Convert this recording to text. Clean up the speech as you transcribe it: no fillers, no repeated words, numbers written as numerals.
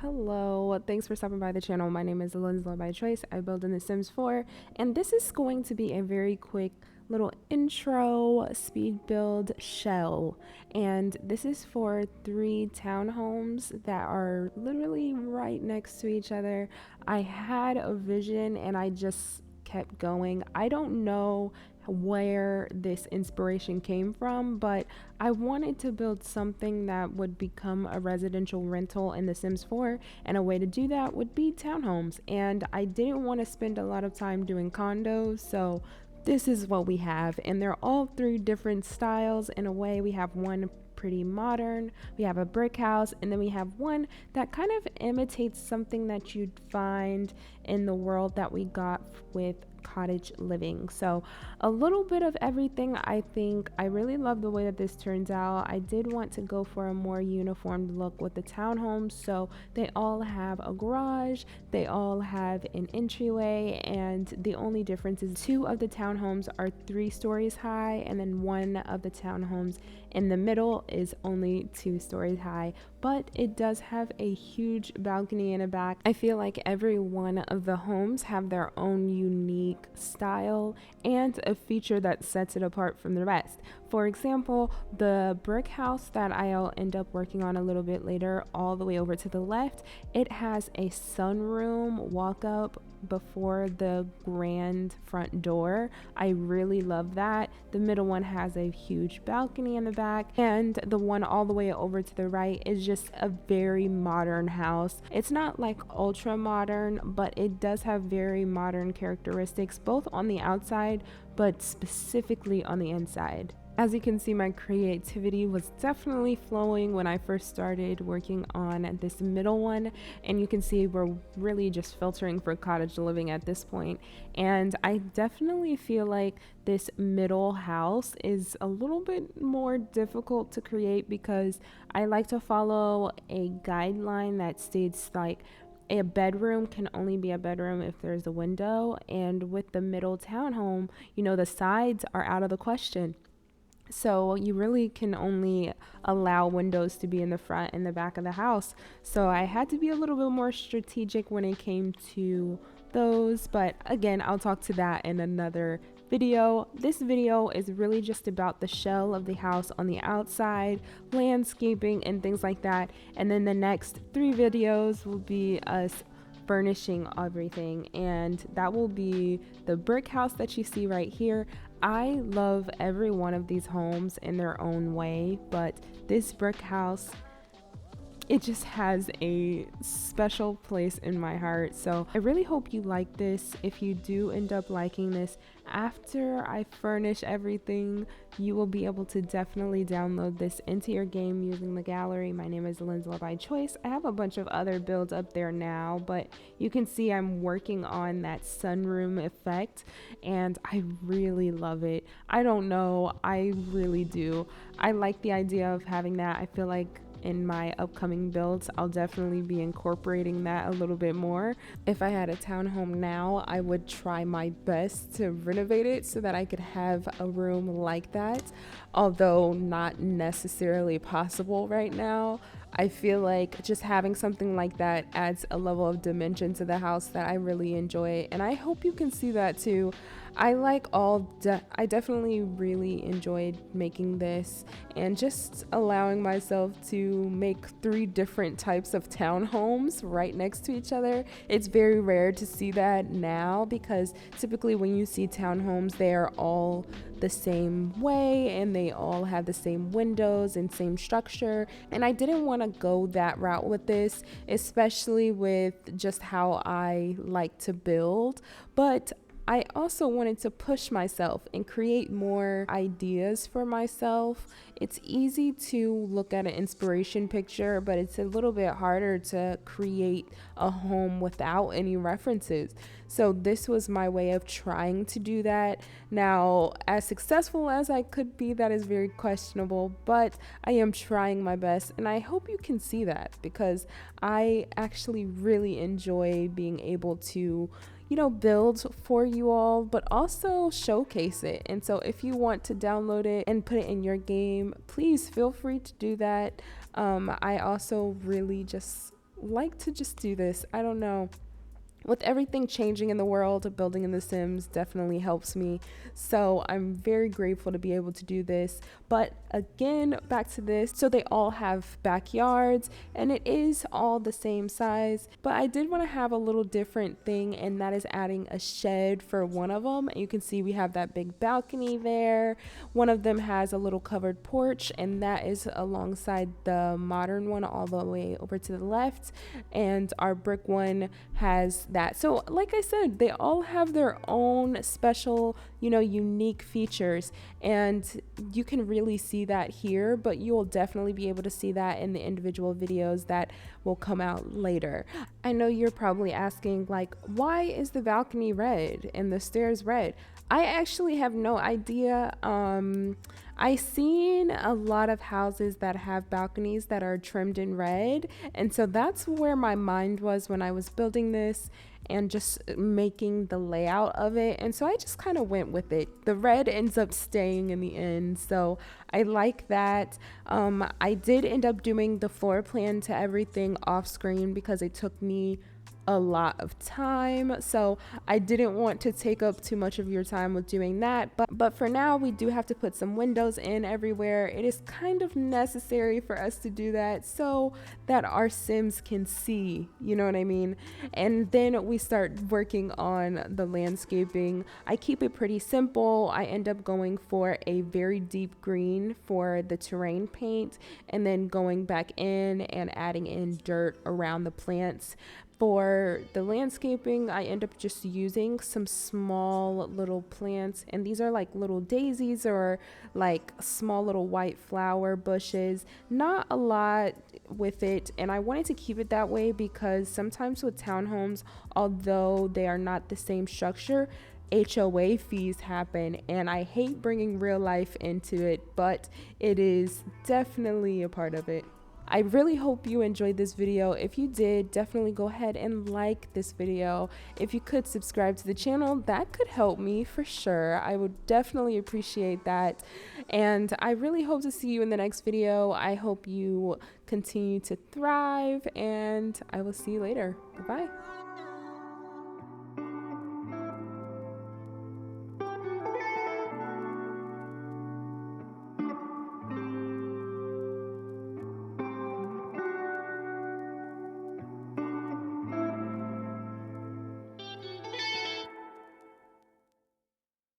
Hello, thanks for stopping by the channel. My name is LynzloByChoice. I build in The Sims 4, and this is going to be a very quick little intro speed build shell. And this is for 3 townhomes that are literally right next to each other. I had a vision and I just kept going. I don't know where this inspiration came from, but I wanted to build something that would become a residential rental in The Sims 4, and a way to do that would be townhomes. And I didn't want to spend a lot of time doing condos, so this is what we have. And they're all 3 different styles. In a way, we have one pretty modern, we have a brick house, and then we have one that kind of imitates something that you'd find in the world that we got with cottage living. So a little bit of everything. I think I really love the way that this turns out. I did want to go for a more uniformed look with the townhomes, so they all have a garage, they all have an entryway, and the only difference is 2 of the townhomes are 3 stories high, and then one of the townhomes in the middle is only 2 stories high, but it does have a huge balcony in the back. I feel like every one of the homes have their own unique style and a feature that sets it apart from the rest. For example, the brick house that I'll end up working on a little bit later, all the way over to the left, it has a sunroom walk up before the grand front door. I really love that. The middle one has a huge balcony in the back, and the one all the way over to the right is just a very modern house. It's not like ultra modern, but it does have very modern characteristics both on the outside but specifically on the inside. As you can see, my creativity was definitely flowing when I first started working on this middle one, and you can see we're really just filtering for cottage living at this point. And I definitely feel like this middle house is a little bit more difficult to create because I like to follow a guideline that states like a bedroom can only be a bedroom if there's a window, and with the middle townhome, the sides are out of the question. So you really can only allow windows to be in the front and the back of the house. So I had to be a little bit more strategic when it came to those. But again, I'll talk to that in another video. This video is really just about the shell of the house on the outside, landscaping and things like that. And then the next 3 videos will be us furnishing everything, and that will be the brick house that you see right here. I love every one of these homes in their own way, but this brick house, it just has a special place in my heart. So I really hope you like this. If you do end up liking this, after I furnish everything, you will be able to definitely download this into your game using the gallery. My name is LynzloByChoice. I have a bunch of other builds up there now, but you can see I'm working on that sunroom effect, and I really love it. I don't know, I really do. I like the idea of having that. I feel like in my upcoming builds, I'll definitely be incorporating that a little bit more. If I had a townhome now, I would try my best to renovate it so that I could have a room like that, although not necessarily possible right now. I feel like just having something like that adds a level of dimension to the house that I really enjoy, and I hope you can see that too. I definitely really enjoyed making this and just allowing myself to make 3 different types of townhomes right next to each other. It's very rare to see that now because typically when you see townhomes, they are all the same way and they all have the same windows and same structure, and I didn't want to go that route with this, especially with just how I like to build. But I also wanted to push myself and create more ideas for myself. It's easy to look at an inspiration picture, but it's a little bit harder to create a home without any references. So this was my way of trying to do that. Now, as successful as I could be, that is very questionable, but I am trying my best, and I hope you can see that because I actually really enjoy being able to build for you all, but also showcase it. And so if you want to download it and put it in your game, please feel free to do that. I also really just like to just do this. I don't know. With everything changing in the world, building in The Sims definitely helps me. So I'm very grateful to be able to do this. But again, back to this. So they all have backyards and it is all the same size. But I did want to have a little different thing, and that is adding a shed for one of them. And you can see we have that big balcony there. One of them has a little covered porch, and that is alongside the modern one all the way over to the left. And our brick one has that. So like I said, they all have their own special, unique features, and you can really see that here, but you will definitely be able to see that in the individual videos that will come out later. I know you're probably asking, like, why is the balcony red and the stairs red? I actually have no idea. I seen a lot of houses that have balconies that are trimmed in red, and so that's where my mind was when I was building this and just making the layout of it. And so I just kind of went with it. The red ends up staying in the end, so I like that. I did end up doing the floor plan to everything off screen because it took me a lot of time, so I didn't want to take up too much of your time with doing that, but for now we do have to put some windows in everywhere. It is kind of necessary for us to do that so that our Sims can see, you know what I mean? And then we start working on the landscaping. I keep it pretty simple. I end up going for a very deep green for the terrain paint, and then going back in and adding in dirt around the plants. For the landscaping, I end up just using some small little plants, and these are like little daisies or like small little white flower bushes. Not a lot with it, and I wanted to keep it that way because sometimes with townhomes, although they are not the same structure, HOA fees happen, and I hate bringing real life into it, but it is definitely a part of it. I really hope you enjoyed this video. If you did, definitely go ahead and like this video. If you could subscribe to the channel, that could help me for sure. I would definitely appreciate that. And I really hope to see you in the next video. I hope you continue to thrive, and I will see you later. Bye-bye.